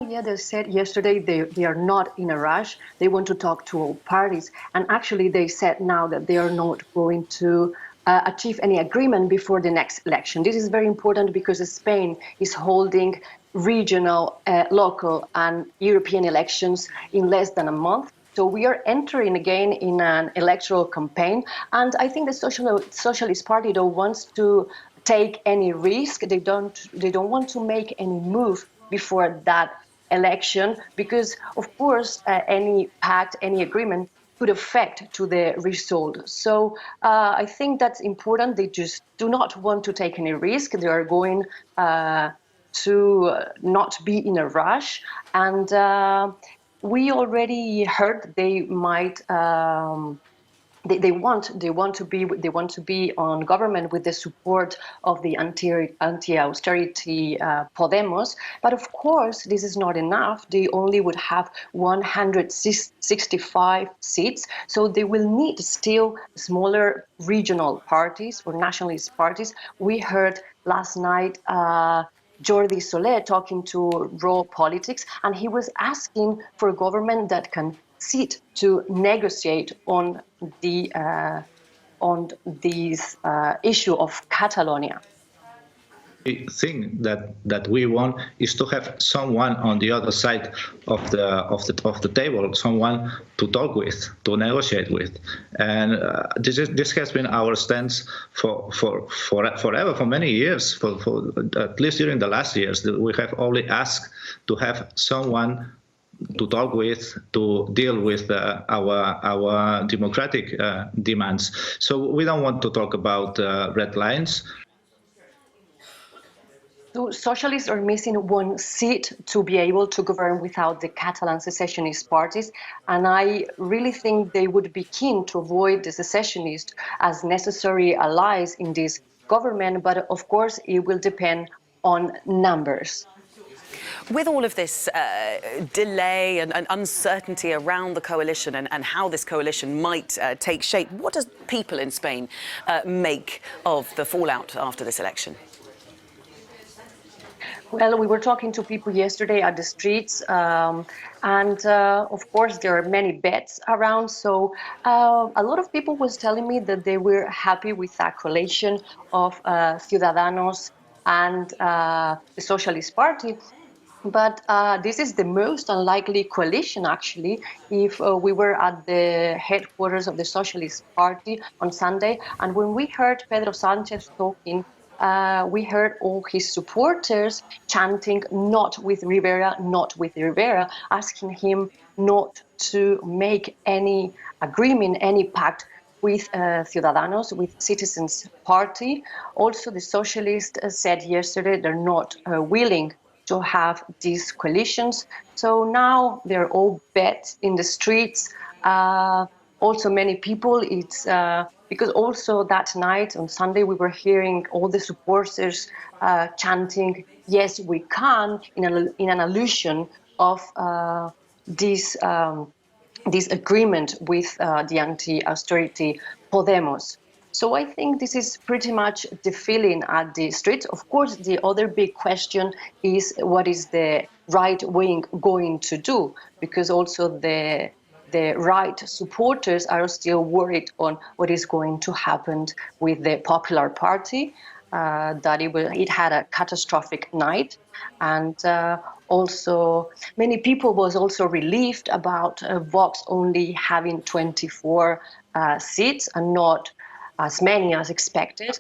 Yeah, they said yesterday they are not in a rush. They want to talk to all parties. And actually, they said now that they are not going to achieve any agreement before the next election. This is very important because Spain is holding regional, local, and European elections in less than a month. So we are entering again in an electoral campaign. And I think the Socialist Party don't wants to take any risk. They don't want to make any move before that election, because of course any pact, any agreement could affect to the result. So I think that's important. They just do not want to take any risk. They are going to not be in a rush, and we already heard they might. They want to be on government with the support of the anti-austerity Podemos, but of course this is not enough. They only would have 165 seats, so they will need still smaller regional parties or nationalist parties. We heard last night Jordi Soler talking to Raw Politics, and he was asking for a government that can sit to negotiate on the this issue of Catalonia. The thing that we want is to have someone on the other side of the table, someone to talk with, to negotiate with, and this has been our stance for forever, for many years, for at least during the last years. We have only asked to have someone to talk with, to deal with our democratic demands. So we don't want to talk about red lines. So socialists are missing one seat to be able to govern without the Catalan secessionist parties, and I really think they would be keen to avoid the secessionists as necessary allies in this government, but of course it will depend on numbers. With all of this delay and uncertainty around the coalition and how this coalition might take shape, what does people in Spain make of the fallout after this election? Well, we were talking to people yesterday at the streets, and of course there are many bets around. So a lot of people was telling me that they were happy with that coalition of Ciudadanos and the Socialist Party. But this is the most unlikely coalition, actually. If we were at the headquarters of the Socialist Party on Sunday, and when we heard Pedro Sánchez talking, we heard all his supporters chanting, not with Rivera, asking him not to make any agreement, any pact with Ciudadanos, with Citizens Party. Also, the Socialists said yesterday they're not willing to have these coalitions. So now they're all bet in the streets. Also, many people, it's because also that night on Sunday we were hearing all the supporters chanting, "Yes, we can," in an allusion of this agreement with the anti-austerity Podemos. So I think this is pretty much the feeling at the streets. Of course, the other big question is what is the right wing going to do? Because also the right supporters are still worried on what is going to happen with the Popular Party, that it had a catastrophic night. And also many people was also relieved about Vox only having 24 seats and not as many as expected.